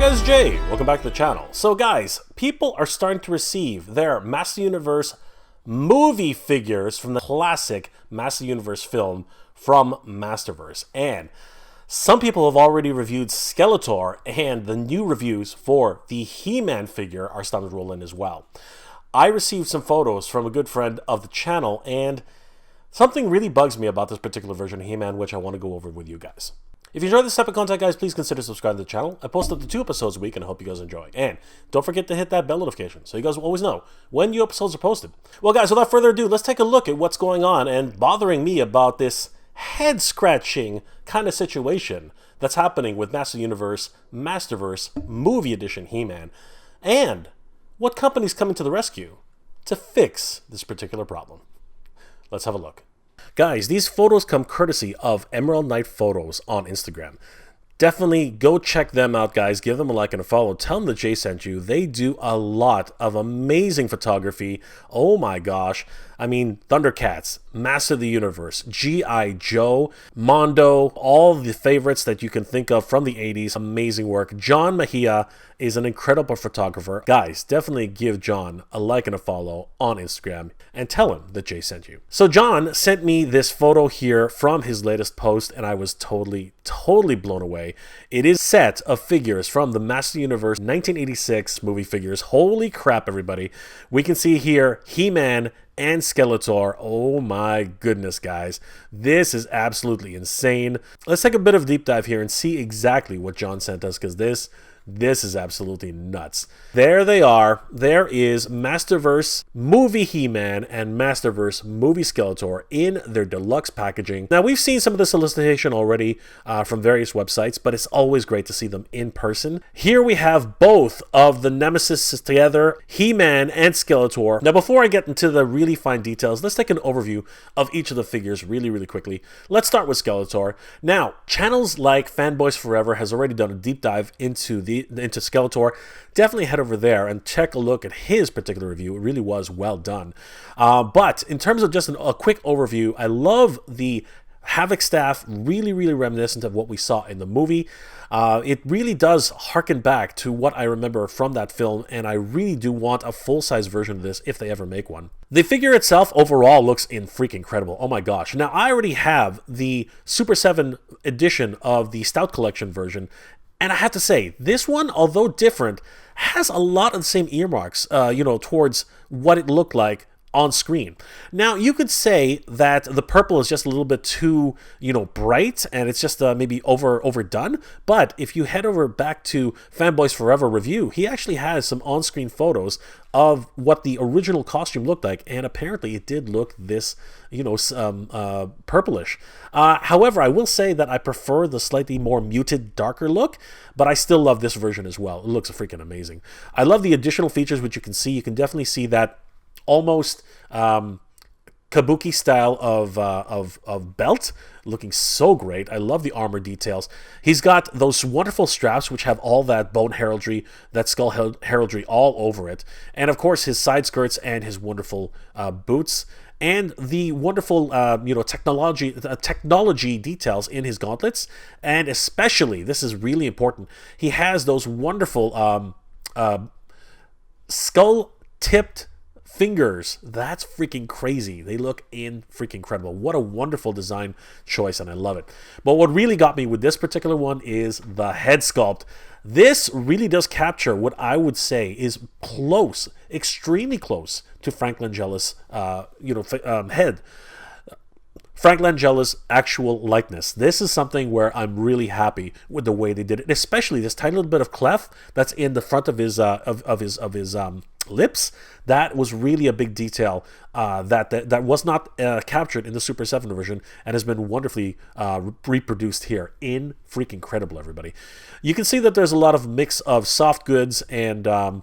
guys, Jay. Welcome back to the channel. So guys, people are starting to receive their Master Universe movie figures from the classic Master Universe film from Masterverse. And some people have already reviewed Skeletor, and the new reviews for the He-Man figure are starting to roll in as well. I received some photos from a good friend of the channel, and something really bugs me about this particular version of He-Man, which I want to go over with you guys. If you enjoy this type of content, guys, please consider subscribing to the channel. I post up to 2 episodes a week, and I hope you guys enjoy. And don't forget to hit that bell notification so you guys will always know when new episodes are posted. Well, guys, without further ado, let's take a look at what's going on and bothering me about this head-scratching kind of situation that's happening with Master Universe Masterverse Movie Edition He-Man, and what company's coming to the rescue to fix this particular problem. Let's have a look. Guys, these photos come courtesy of Emerald Knight Photos on Instagram. Definitely go check them out, guys. Give them a like and a follow. Tell them that Jay sent you. They do a lot of amazing photography. Oh my gosh. I mean, Thundercats, Master of the Universe, G.I. Joe, Mondo, all the favorites that you can think of from the 80s. Amazing work. John Mejia is an incredible photographer. Guys, definitely give John a like and a follow on Instagram and tell him that Jay sent you. So John sent me this photo here from his latest post, and I was totally blown away. It is a set of figures from the Master Universe 1986 movie figures. Holy crap, everybody. We can see here He-Man and Skeletor. Oh my goodness, guys. This is absolutely insane. Let's take a bit of a deep dive here and see exactly what John sent us, because this is absolutely nuts. There they are. There is Masterverse Movie He-Man and Masterverse Movie Skeletor in their deluxe packaging. Now, we've seen some of the solicitation already from various websites, but it's always great to see them in person. Here we have both of the Nemesis together, He-Man and Skeletor. Now, before I get into the really fine details, let's take an overview of each of the figures really quickly. Let's start with Skeletor. Now, channels like Fanboys Forever has already done a deep dive into Skeletor. Definitely head over there and take a look at his particular review. It really was well done. But in terms of just a quick overview, I love the Havoc staff, really reminiscent of what we saw in the movie. It really does harken back to what I remember from that film, and I really do want a full-size version of this if they ever make one. The figure itself overall looks freaking incredible. Oh my gosh. Now, I already have the Super 7 edition of the Stout Collection version, and I have to say, this one, although different, has a lot of the same earmarks, towards what it looked like on screen. Now, you could say that the purple is just a little bit too, bright, and it's just maybe overdone. But if you head over back to Fanboys Forever review, he actually has some on-screen photos of what the original costume looked like, and apparently it did look this, purplish. However, I will say that I prefer the slightly more muted, darker look, but I still love this version as well. It looks freaking amazing. I love the additional features which you can see. You can definitely see that almost kabuki style of belt, looking so great. I love the armor details. He's got those wonderful straps which have all that bone heraldry, that skull heraldry all over it, and of course his side skirts and his wonderful boots, and the wonderful technology details in his gauntlets, and especially, this is really important, he has those wonderful skull-tipped fingers. That's freaking crazy. They look freaking incredible. What a wonderful design choice, and I love it. But what really got me with this particular one is the head sculpt. This really does capture what I would say is close, extremely close to Frank Langella's head. Frank Langella's actual likeness. This is something where I'm really happy with the way they did it, especially this tiny little bit of cleft that's in the front of his lips. That was really a big detail that was not captured in the Super 7 version and has been wonderfully reproduced here. Freaking incredible, everybody. You can see that there's a lot of mix of soft goods and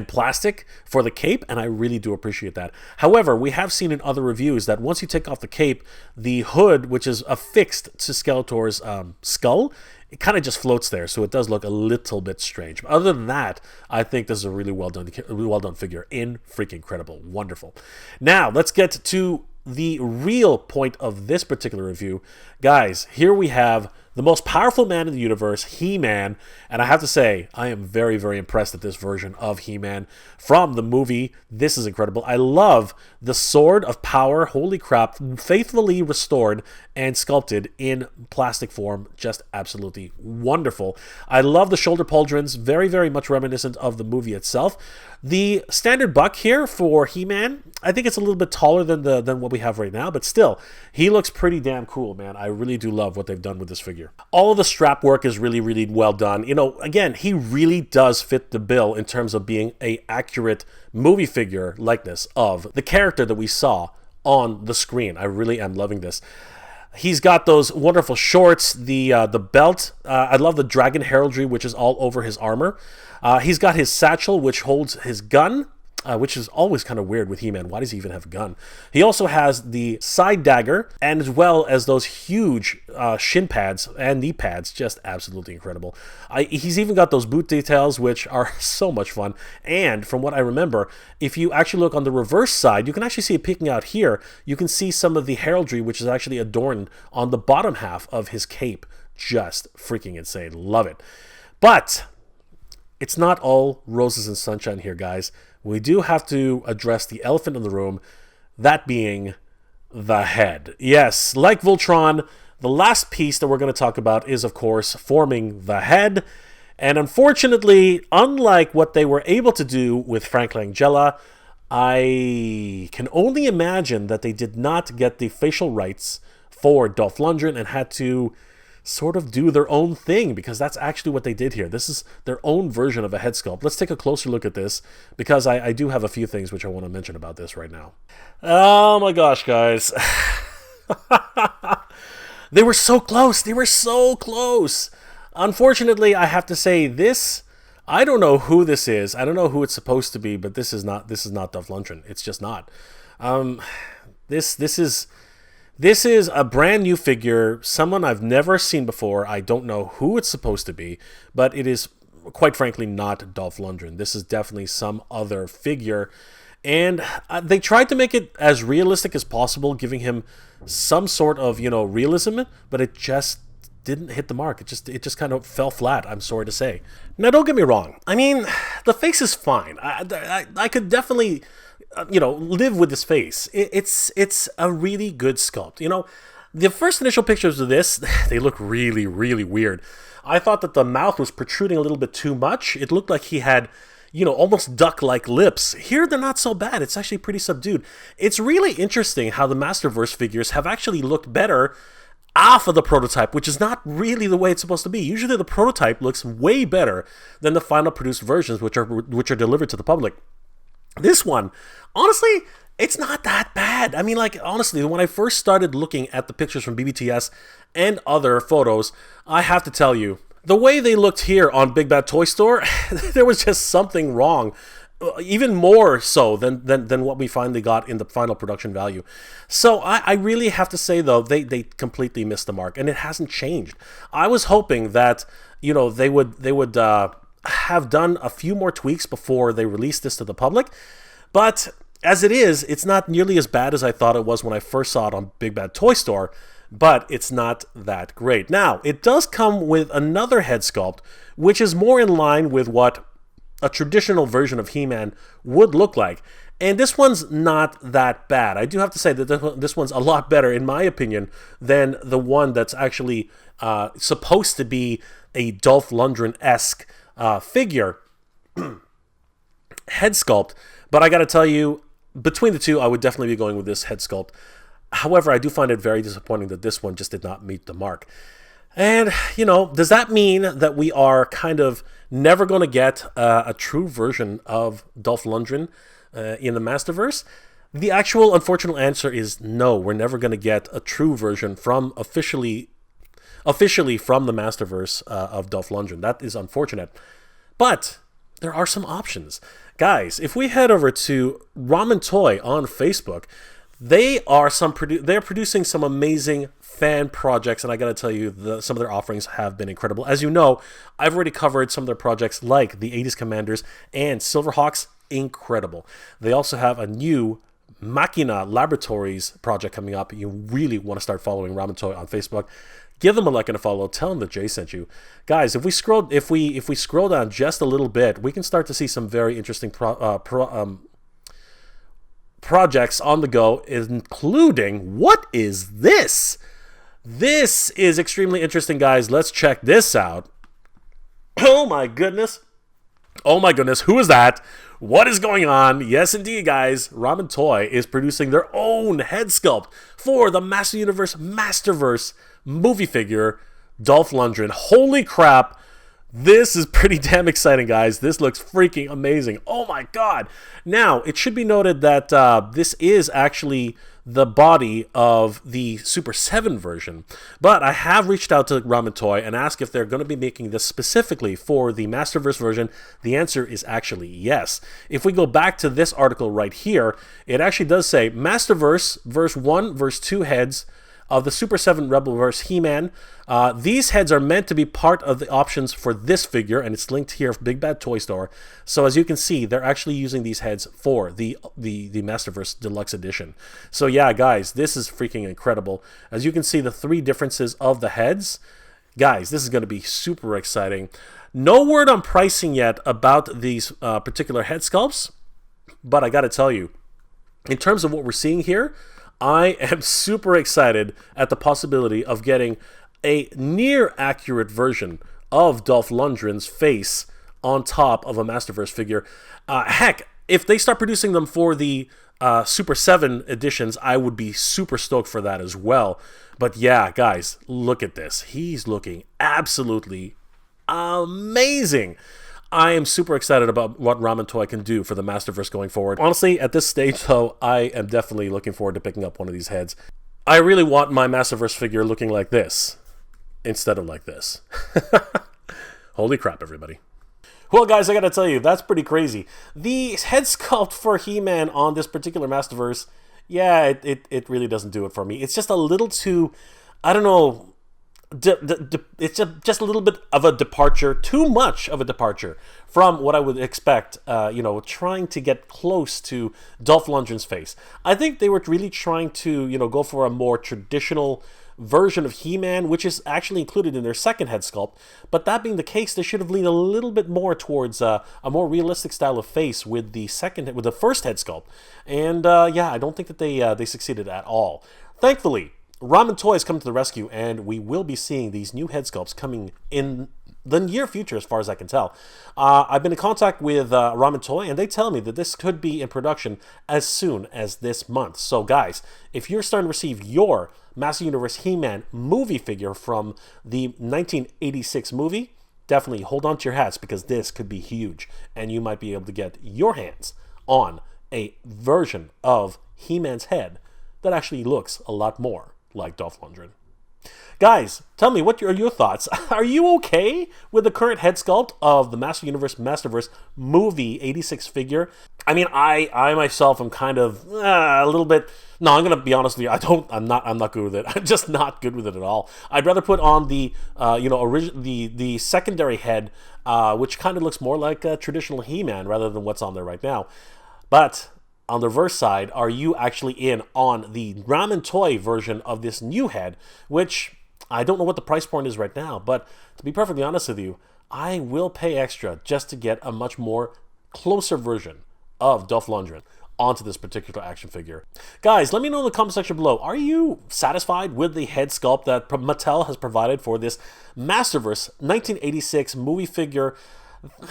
plastic for the cape, and I really do appreciate that. However, we have seen in other reviews that once you take off the cape, the hood, which is affixed to Skeletor's skull, it kind of just floats there, so it does look a little bit strange. But other than that, I think this is a really well done figure. Freaking incredible. Wonderful. Now, let's get to the real point of this particular review. Guys, here we have the most powerful man in the universe, He-Man. And I have to say, I am very, very impressed at this version of He-Man from the movie. This is incredible. I love the Sword of Power. Holy crap. Faithfully restored and sculpted in plastic form. Just absolutely wonderful. I love the shoulder pauldrons. Very, very much reminiscent of the movie itself. The standard buck here for He-Man, I think it's a little bit taller than what we have right now, but still, he looks pretty damn cool, man. I really do love what they've done with this figure. All of the strap work is really, really well done. You know, again, he really does fit the bill in terms of being an accurate movie figure likeness of the character that we saw on the screen. I really am loving this. He's got those wonderful shorts, the belt. I love the dragon heraldry, which is all over his armor. He's got his satchel, which holds his gun, which is always kind of weird with He-Man. Why does he even have a gun? He also has the side dagger, and as well as those huge shin pads and knee pads. Just absolutely incredible. He's even got those boot details, which are so much fun. And from what I remember, if you actually look on the reverse side, you can actually see it peeking out here. You can see some of the heraldry, which is actually adorned on the bottom half of his cape. Just freaking insane. Love it. But it's not all roses and sunshine here, guys. We do have to address the elephant in the room, that being the head. Yes, like Voltron, the last piece that we're going to talk about is, of course, forming the head. And unfortunately, unlike what they were able to do with Frank Langella, I can only imagine that they did not get the facial rights for Dolph Lundgren and had to sort of do their own thing, because that's actually what they did here. This is their own version of a head sculpt. Let's take a closer look at this, because I do have a few things which I want to mention about this right now. Oh my gosh, guys. They were so close. They were so close. Unfortunately, I have to say this, I don't know who this is. I don't know who it's supposed to be, but this is not Dolph Lundgren. It's just not. This is a brand new figure, someone I've never seen before. I don't know who it's supposed to be, but it is, quite frankly, not Dolph Lundgren. This is definitely some other figure. And they tried to make it as realistic as possible, giving him some sort of, realism, but it just didn't hit the mark. It just kind of fell flat, I'm sorry to say. Now, don't get me wrong. I mean, the face is fine. I could definitely live with this face. It's a really good sculpt. The first initial pictures of this, they look really, really weird. I thought that the mouth was protruding a little bit too much. It looked like he had, almost duck-like lips. Here, they're not so bad. It's actually pretty subdued. It's really interesting how the Masterverse figures have actually looked better off of the prototype, which is not really the way it's supposed to be. Usually the prototype looks way better than the final produced versions, which are delivered to the public. This one, honestly, it's not that bad. I mean, honestly, when I first started looking at the pictures from BBTS and other photos, I have to tell you, the way they looked here on Big Bad Toy Store, there was just something wrong. Even more so than what we finally got in the final production value. So I really have to say, though, they completely missed the mark, and it hasn't changed. I was hoping that, they would have done a few more tweaks before they released this to the public, but as it is, it's not nearly as bad as I thought it was when I first saw it on Big Bad Toy Store, but it's not that great. Now, it does come with another head sculpt, which is more in line with what a traditional version of He-Man would look like. And this one's not that bad. I do have to say that this one's a lot better, in my opinion, than the one that's actually supposed to be a Dolph Lundgren-esque figure head sculpt. But I gotta tell you, between the two, I would definitely be going with this head sculpt. However, I do find it very disappointing that this one just did not meet the mark. And, does that mean that we are kind of never going to get a true version of Dolph Lundgren in the Masterverse? The actual unfortunate answer is no. We're never going to get a true version from officially from the Masterverse of Dolph Lundgren. That is unfortunate. But there are some options. Guys, if we head over to Ramen Toy on Facebook, they're producing some amazing fan projects, and I gotta tell you, some of their offerings have been incredible. As you know, I've already covered some of their projects like the 80s Commanders and Silverhawks. Incredible. They also have a new Machina Laboratories project coming up. You really want to start following Ramen Toy on Facebook. Give them a like and a follow. Tell them that Jay sent you, guys. If we scroll down just a little bit, we can start to see some very interesting projects on the go, including, what is this? This is extremely interesting, guys. Let's check this out. Oh my goodness. Oh my goodness. Who is that? What is going on? Yes, indeed, guys. Ramen Toy is producing their own head sculpt for the Master Universe Masterverse movie figure, Dolph Lundgren. Holy crap. This is pretty damn exciting, guys. This looks freaking amazing. Oh my god. Now, it should be noted that this is actually the body of the Super 7 version. But I have reached out to Ramen Toy and asked if they're going to be making this specifically for the Masterverse version. The answer is actually yes. If we go back to this article right here, it actually does say Masterverse, verse 1, verse 2 heads of the Super 7 Rebelverse He-Man. These heads are meant to be part of the options for this figure, and it's linked here for Big Bad Toy Store. So as you can see, they're actually using these heads for the Masterverse Deluxe Edition. So yeah, guys, this is freaking incredible. As you can see, the three differences of the heads. Guys, this is going to be super exciting. No word on pricing yet about these particular head sculpts, but I got to tell you, in terms of what we're seeing here, I am super excited at the possibility of getting a near accurate version of Dolph Lundgren's face on top of a Masterverse figure. Heck, if they start producing them for the Super 7 editions, I would be super stoked for that as well. But yeah, guys, look at this. He's looking absolutely amazing. I am super excited about what Ramen Toy can do for the Masterverse going forward. Honestly, at this stage, though, I am definitely looking forward to picking up one of these heads. I really want my Masterverse figure looking like this instead of like this. Holy crap, everybody. Well, guys, I gotta tell you, that's pretty crazy. The head sculpt for He-Man on this particular Masterverse, yeah, it really doesn't do it for me. It's just a little too, I don't know, it's just a little bit of a departure, too much of a departure from what I would expect, trying to get close to Dolph Lundgren's face. I think they were really trying to, go for a more traditional version of He-Man, which is actually included in their second head sculpt. But that being the case, they should have leaned a little bit more towards a more realistic style of face with the first head sculpt. And yeah, I don't think that they succeeded at all. Thankfully, Ramen Toy is coming to the rescue, and we will be seeing these new head sculpts coming in the near future, as far as I can tell. I've been in contact with Ramen Toy, and they tell me that this could be in production as soon as this month. So, guys, if you're starting to receive your Master Universe He-Man movie figure from the 1986 movie, definitely hold on to your hats, because this could be huge, and you might be able to get your hands on a version of He-Man's head that actually looks a lot more like Dolph Lundgren. Guys, tell me, what are your thoughts? Are you okay with the current head sculpt of the Master Universe Masterverse movie 86 figure? I mean, I myself am kind of a little bit. No, I'm gonna be honest with you. I'm not good with it. I'm just not good with it at all. I'd rather put on the the secondary head, which kind of looks more like a traditional He-Man rather than what's on there right now. But on the reverse side, are you actually in on the Ramen Toy version of this new head, which I don't know what the price point is right now, but to be perfectly honest with you, I will pay extra just to get a much more closer version of Dolph Lundgren onto this particular action figure. Guys, let me know in the comment section below, are you satisfied with the head sculpt that Mattel has provided for this Masterverse 1986 movie figure?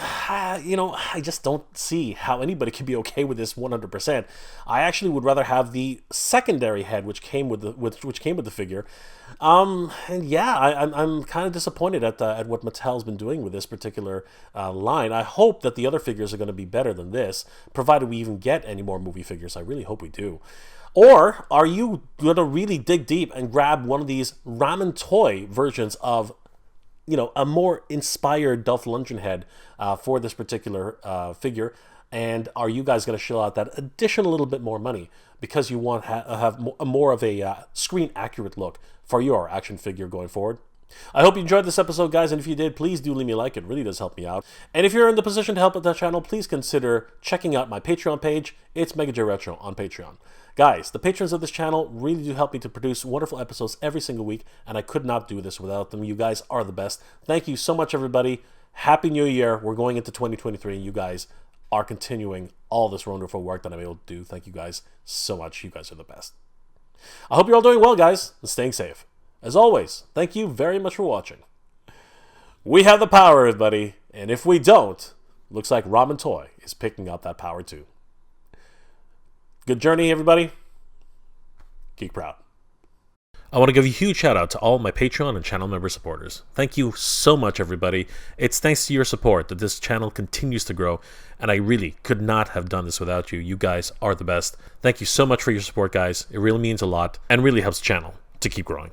I just don't see how anybody can be okay with this 100%. I actually would rather have the secondary head, which came with the figure. And yeah, I'm kind of disappointed at what Mattel's been doing with this particular line. I hope that the other figures are going to be better than this, provided we even get any more movie figures. I really hope we do. Or are you going to really dig deep and grab one of these Ramen Toy versions of a more inspired Dolph Lundgren head for this particular figure? And are you guys going to shell out that additional little bit more money because you want to have more of a screen accurate look for your action figure going forward? I hope you enjoyed this episode, guys, and if you did, please do leave me a like. It really does help me out. And if you're in the position to help with that channel, please consider checking out my Patreon page. It's Megajay Retro on Patreon. Guys, the patrons of this channel really do help me to produce wonderful episodes every single week, and I could not do this without them. You guys are the best. Thank you so much, everybody. Happy New Year. We're going into 2023, and you guys are continuing all this wonderful work that I'm able to do. Thank you guys so much. You guys are the best. I hope you're all doing well, guys, and staying safe. As always, thank you very much for watching. We have the power, everybody, and if we don't, looks like Ramen Toy is picking up that power too. Good journey, everybody. Geek proud. I want to give a huge shout out to all my Patreon and channel member supporters. Thank you so much, everybody. It's thanks to your support that this channel continues to grow, and I really could not have done this without you. You guys are the best. Thank you so much for your support, guys. It really means a lot and really helps the channel to keep growing.